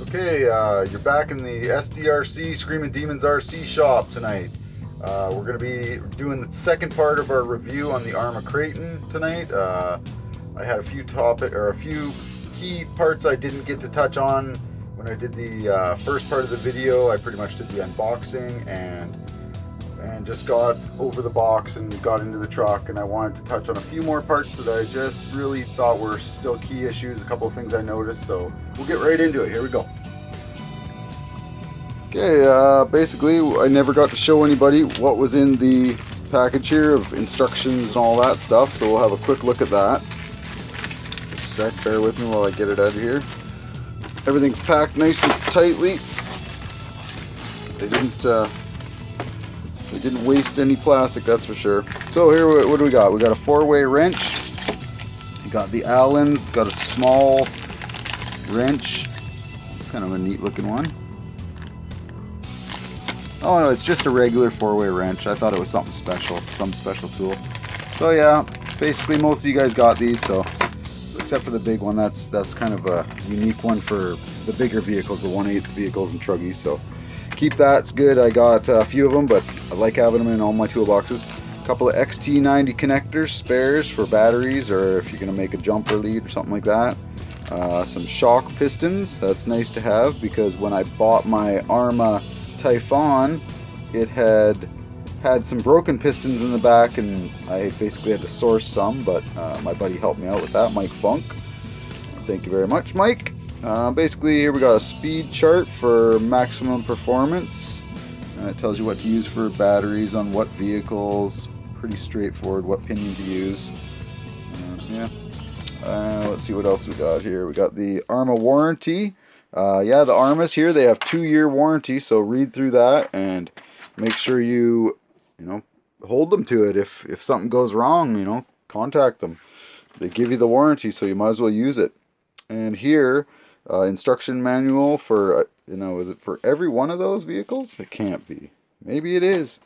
Okay, you're back in the SDRC Screaming Demons RC shop tonight. We're going to be doing the second part of our review on the Arrma Kraton tonight. I had a few key parts I didn't get to touch on when I did the first part of the video. I pretty much did the unboxing and just got over the box and got into the truck, and I wanted to touch on a few more parts that I just really thought were still key issues, a couple of things I noticed, so we'll get right into it. Here we go. Okay, basically I never got to show anybody what was in the package here of instructions and all that stuff, so we'll have a quick look at that. Just a sec, bear with me while I get it out of here. Everything's packed nice and tightly. They didn't waste any plastic, that's for sure. So here, what do we got? We got a 4-way wrench. You got the Allen's, got a small wrench. It's kind of a neat looking one. Oh no, it's just a regular 4-way wrench. I thought it was something special, some special tool. So yeah, basically most of you guys got these, so except for the big one, that's kind of a unique one for the bigger vehicles, the 1/8 vehicles and truggies. So keep that, it's good. I got a few of them, but I like having them in all my toolboxes. A couple of XT90 connectors, spares for batteries, or if you're going to make a jumper lead or something like that. Some shock pistons, that's nice to have, because when I bought my Arrma Typhon, it had some broken pistons in the back, and I basically had to source some, but my buddy helped me out with that, Mike Funk. Thank you very much, Mike. Basically, here we got a speed chart for maximum performance. It tells you what to use for batteries on what vehicles. Pretty straightforward what pinion to use. Let's see what else we got here. We got the Arrma warranty. Yeah, the Arrmas here, they have 2-year warranty, so read through that and make sure you hold them to it. If something goes wrong, contact them. They give you the warranty, so you might as well use it. And here, instruction manual for, is it for every one of those vehicles? It can't be. Maybe it is.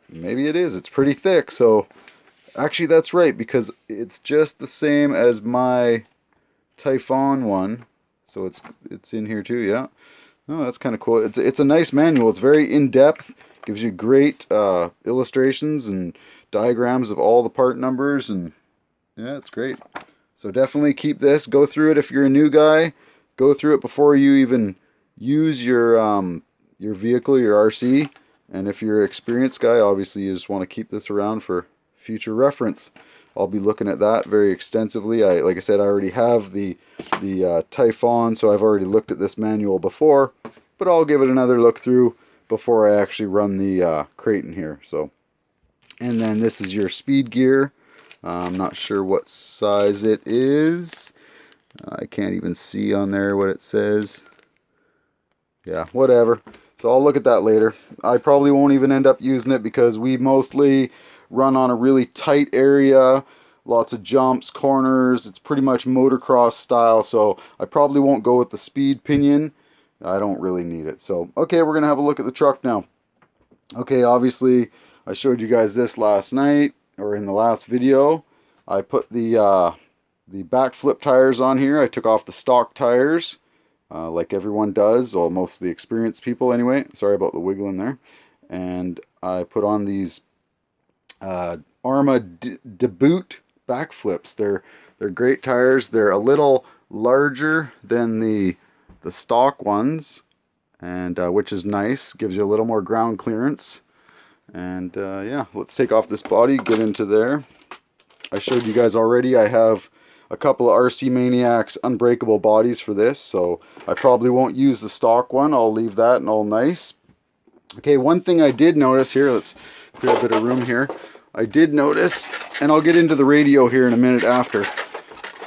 Maybe it is. It's pretty thick, so actually that's right, because it's just the same as my Typhon one. So it's in here too, yeah. Oh, that's kind of cool. It's a nice manual. It's very in-depth. Gives you great illustrations and diagrams of all the part numbers, and yeah, it's great. So definitely keep this. Go through it if you're a new guy. Go through it before you even use your vehicle, your RC. And if you're an experienced guy, obviously you just want to keep this around for future reference. I'll be looking at that very extensively. Like I said, I already have the Typhon, so I've already looked at this manual before, but I'll give it another look through before I actually run the Kraton here. So, and then this is your speed gear. I'm not sure what size it is. I can't even see on there what it says. Yeah, whatever. So I'll look at that later. I probably won't even end up using it because we mostly run on a really tight area, lots of jumps, corners. It's pretty much motocross style, so I probably won't go with the speed pinion. I don't really need it. So, okay, we're going to have a look at the truck now. Okay, obviously, I showed you guys this last night, or in the last video. I put the backflip tires on here. I took off the stock tires, like everyone does, or most of the experienced people anyway. Sorry about the wiggling there. And I put on these Arrma Debut backflips. They're great tires. They're a little larger than the stock ones, and which is nice. Gives you a little more ground clearance. And yeah, let's take off this body, get into there. I showed you guys already. I have a couple of RC Maniacs unbreakable bodies for this, so I probably won't use the stock one. I'll leave that and all nice. Okay, one thing I did notice here, let's clear a bit of room here. I did notice, and I'll get into the radio here in a minute after.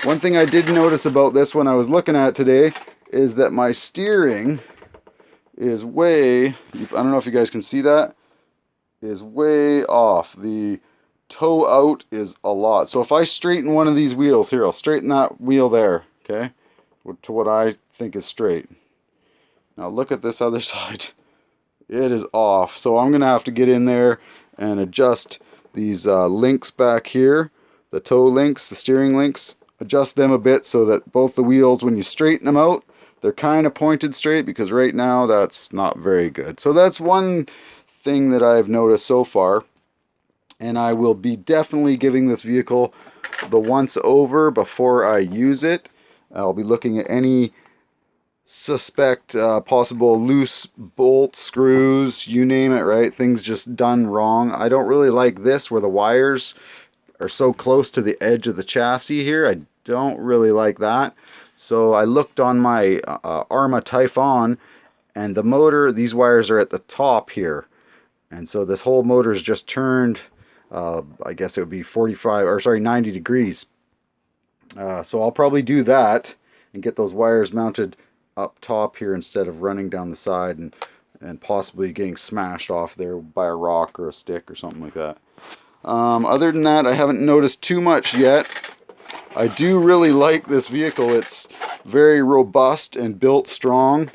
One thing I did notice about this when I was looking at it today is that my steering is way, I don't know if you guys can see that, is way off. The toe out is a lot. So if I straighten one of these wheels here, I'll straighten that wheel there, okay, to what I think is straight. Now look at this other side. It is off. So I'm going to have to get in there and adjust these links back here, the toe links, the steering links, adjust them a bit so that both the wheels, when you straighten them out, they're kind of pointed straight, because right now that's not very good. So that's one thing that I've noticed so far, and I will be definitely giving this vehicle the once over before I use it. I'll be looking at any suspect possible loose bolts, screws, you name it, right? Things just done wrong. I don't really like this where the wires are so close to the edge of the chassis here. I don't really like that. So I looked on my Arrma Typhon, and the motor, these wires are at the top here. And so this whole motor is just turned, I guess it would be 90 degrees. So I'll probably do that and get those wires mounted up top here instead of running down the side and possibly getting smashed off there by a rock or a stick or something like that. Other than that, I haven't noticed too much yet. I do really like this vehicle. It's very robust and built strong.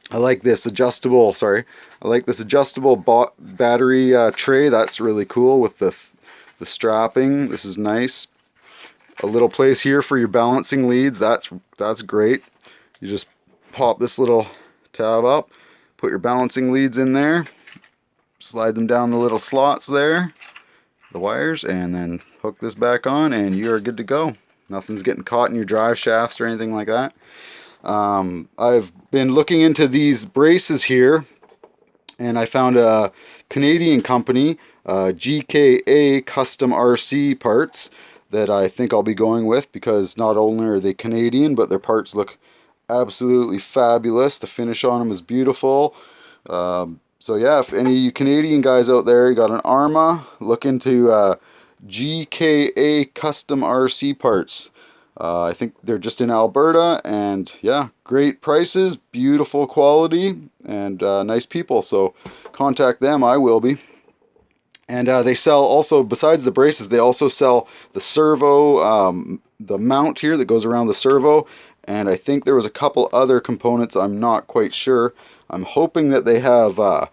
I like this adjustable, battery tray. That's really cool with the strapping. This is nice. A little place here for your balancing leads. That's great. You just pop this little tab up, put your balancing leads in there, slide them down the little slots there, the wires, and then hook this back on, and you are good to go. Nothing's getting caught in your drive shafts or anything like that. I've been looking into these braces here, and I found a Canadian company, GKA Custom RC Parts, that I think I'll be going with, because not only are they Canadian, but their parts look absolutely fabulous. The finish on them is beautiful. So yeah, if any of you Canadian guys out there, you got an Arrma, look into GKA Custom RC Parts. I think they're just in Alberta, and yeah, great prices, beautiful quality, and nice people. So contact them, I will be. And they sell also, besides the braces, they also sell the servo, the mount here that goes around the servo, and I think there was a couple other components, I'm not quite sure. I'm hoping that they have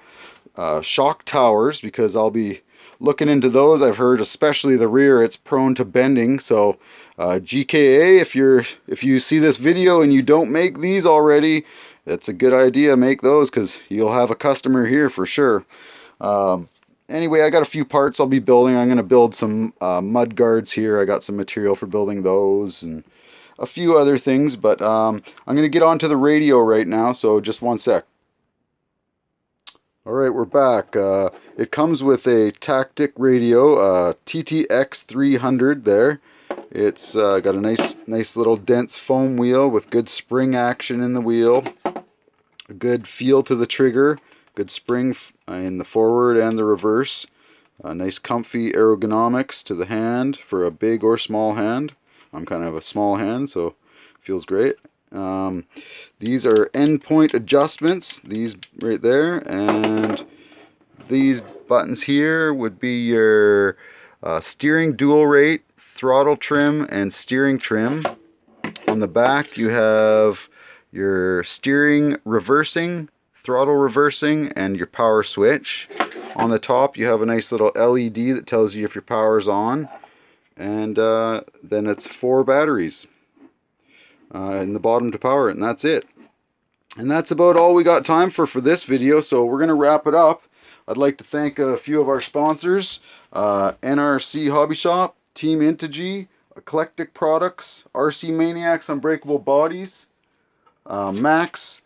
shock towers, because I'll be looking into those. I've heard especially the rear, it's prone to bending. So GKA, if you see this video and you don't make these already, it's a good idea, make those, because you'll have a customer here for sure. Anyway, I got a few parts I'll be building. I'm going to build some mud guards here. I got some material for building those and a few other things, but I'm going to get onto the radio right now, so just one sec. Alright, we're back. It comes with a Tactic radio, TTX 300 there. It's got a nice little dense foam wheel with good spring action in the wheel. A good feel to the trigger. Good spring in the forward and the reverse. Nice comfy ergonomics to the hand for a big or small hand. I'm kind of a small hand, so it feels great. These are endpoint adjustments, these right there, and these buttons here would be your steering dual rate, throttle trim, and steering trim. On the back you have your steering reversing, throttle reversing, and your power switch. On the top you have a nice little LED that tells you if your power's on, and then it's 4 batteries in the bottom to power it, and that's it. And that's about all we got time for this video, so we're going to wrap it up. I'd like to thank a few of our sponsors, NRC Hobby Shop, Team Intigi, Eclectic Products, RC Maniacs Unbreakable Bodies, Max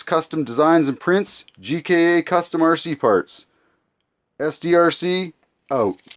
Custom Designs and Prints, GKA Custom RC Parts. SDRC, out.